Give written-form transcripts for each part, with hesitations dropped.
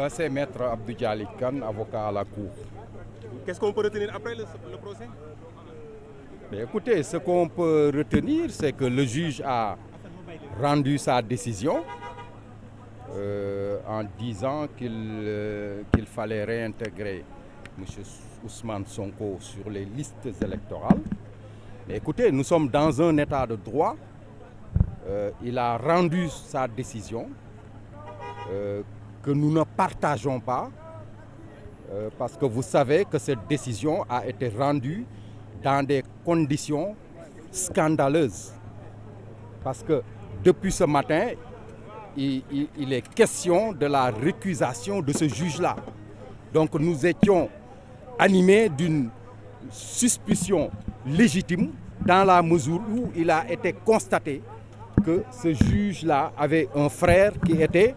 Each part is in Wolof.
C'est Maître Abdou Dialik Kane, avocat à la Cour. Qu'est-ce qu'on peut retenir après le procès? Mais écoutez, ce qu'on peut retenir, c'est que le juge a rendu sa décision en disant qu'il fallait réintégrer M. Ousmane Sonko sur les listes électorales. Mais écoutez, nous sommes dans un état de droit. Il a rendu sa décision que nous ne partageons pas parce que vous savez que cette décision a été rendue dans des conditions scandaleuses. Parce que depuis ce matin, il est question de la récusation de ce juge-là. Donc nous étions animés d'une suspicion légitime dans la mesure où il a été constaté que ce juge-là avait un frère qui était,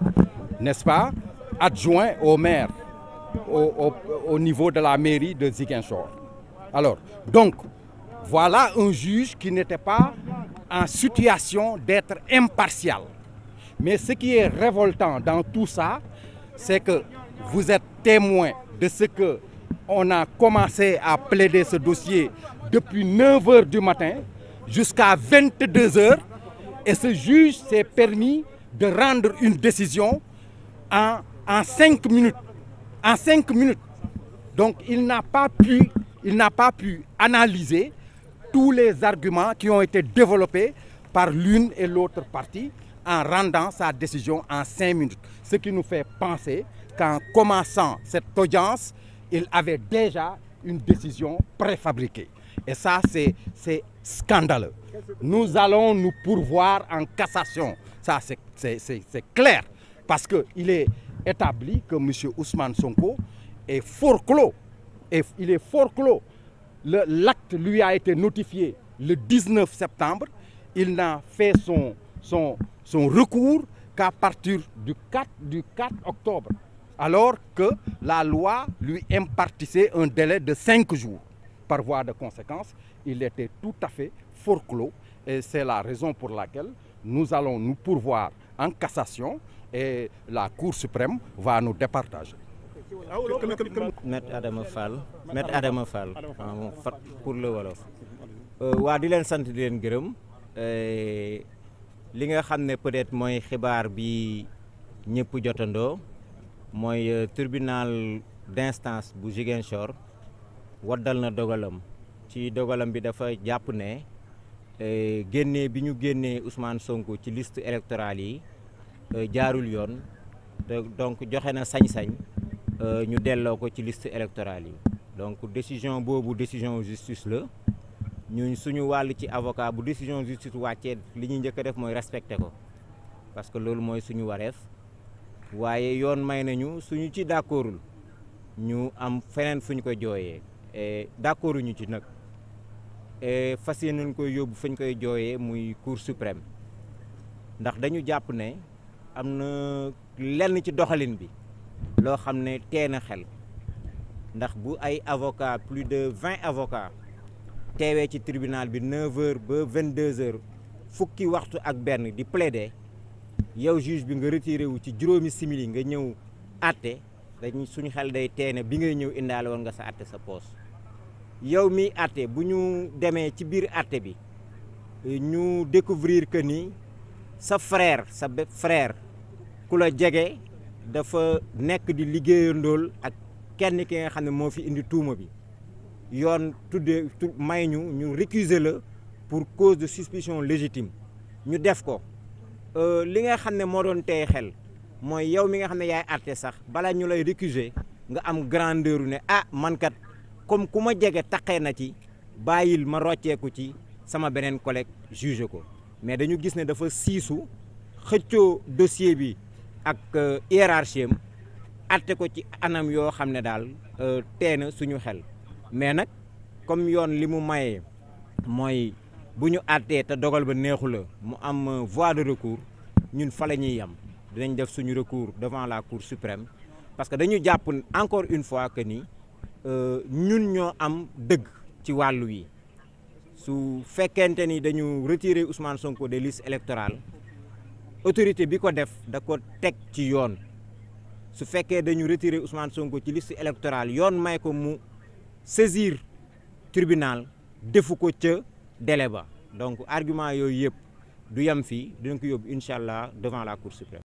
n'est-ce pas, adjoint au maire au niveau de la mairie de Ziguinchor. Alors, donc, voilà un juge qui n'était pas en situation d'être impartial. Mais ce qui est révoltant dans tout ça, c'est que vous êtes témoin de ce que on a commencé à plaider ce dossier depuis 9 heures du matin jusqu'à 22 heures. Et ce juge s'est permis de rendre une décision en 5 minutes. En 5 minutes. Donc il n'a pas pu analyser tous les arguments qui ont été développés par l'une et l'autre partie en rendant sa décision en 5 minutes. Ce qui nous fait penser qu'en commençant cette audience, il avait déjà une décision préfabriquée. Et ça, c'est scandaleux. Nous allons nous pourvoir en cassation. Ça, c'est clair. Parce qu'il est établi que M. Ousmane Sonko est forclos. Et il est forclos. L'acte lui a été notifié le 19 septembre. Il n'a fait son recours qu'à partir du 4 octobre. Alors que la loi lui impartissait un délai de 5 jours. Par voie de conséquence, il était tout à fait forclos. Et c'est la raison pour laquelle nous allons nous pourvoir en cassation et la Cour suprême va nous départager. Maître Adama Fall pour le wolof waa di leen sant di leen gërëm li nga xam ne peut-être mooy xibaar bi ñëpp jotandoo mooy tribunal d'instance bu Ziguinchor waddal na dogalam ci dogalam bi dafa jàpp ne génnee bi ñu génnee Ousmane Sonko ci liste électorale yi jaarul yoon donc joxe na sañ-sañ ñu delloo ko ci liste électorale yi donc décision boobu décision justice la ñun suñu wàll ci avocat bu décision justice wàccee li ñuy njëkk a def mooy respecté ko parce que loolu mooy suñu wareef waaye yoon may nañu suñu ci d'accordul ñu am feneen fu ñu ko jooyee d'accorduñu ci nag fas yéene nañ koy yóbbu fu ñu koy jooyee muy Cour suprême ndax dañu jàpp ne am na lenn ci doxalin bi loo xam ne tee na xel ndax bu ay avocats plus de 20 avocats teewee ci tribunal bi 9 heures ba 22 heures fukki waxtu ak benn di plaider yow juge bi nga retiré wu ci juróomi simili nga ñëw àtte dañ suñu xel day teene bi ngay ñëw indaale woon nga sa àtte sa poos yow mi àtte bu ñu demee ci biir àtte bi ñu découvrir que ni sa frère ku la jege dafa nekk di liggéeyandool ak kenn ki nga xam ne moo fi indi tuuma bi yoon may ñu récuser la pour cause de suspicion légitime ñu def ko li nga xam ne moo doon tey xel mooy yow mi nga xam ne yaay àtte sax bala ñu lay récuser nga am grandeur ne man kat comme ku ma jege taqee na ci bàyyil ma rocceeku ci sama beneen collègue juge ko mais dañu gis ne dafa siisu xëccoo dossier bi ak hiérarchie am àtte ko ci anam yoo xam ne daal tee na suñu xel mais nag comme yoon li mu mayee mooy bu ñu àttee te dogal ba neexu la mu am voie de recours ñun fa la ñuy yem dinañ def suñu recours devant la Cour suprême parce que dañu jàpp encore une fois que ni ñun ñoo am dëgg ci wàllu wi su fekkente ni dañu retirer Ousmane Sonko des listes électorales autorité bi ko def da ko teg ci yoon su fekkee dañu retirer Ousmane Sonko ci liste électorale yoon may ko mu saisir tribunal defu ko ca délai ba donc argument yooyu yëpp du yem fii dinañ ko yóbbu incha allah devant la Cour suprême.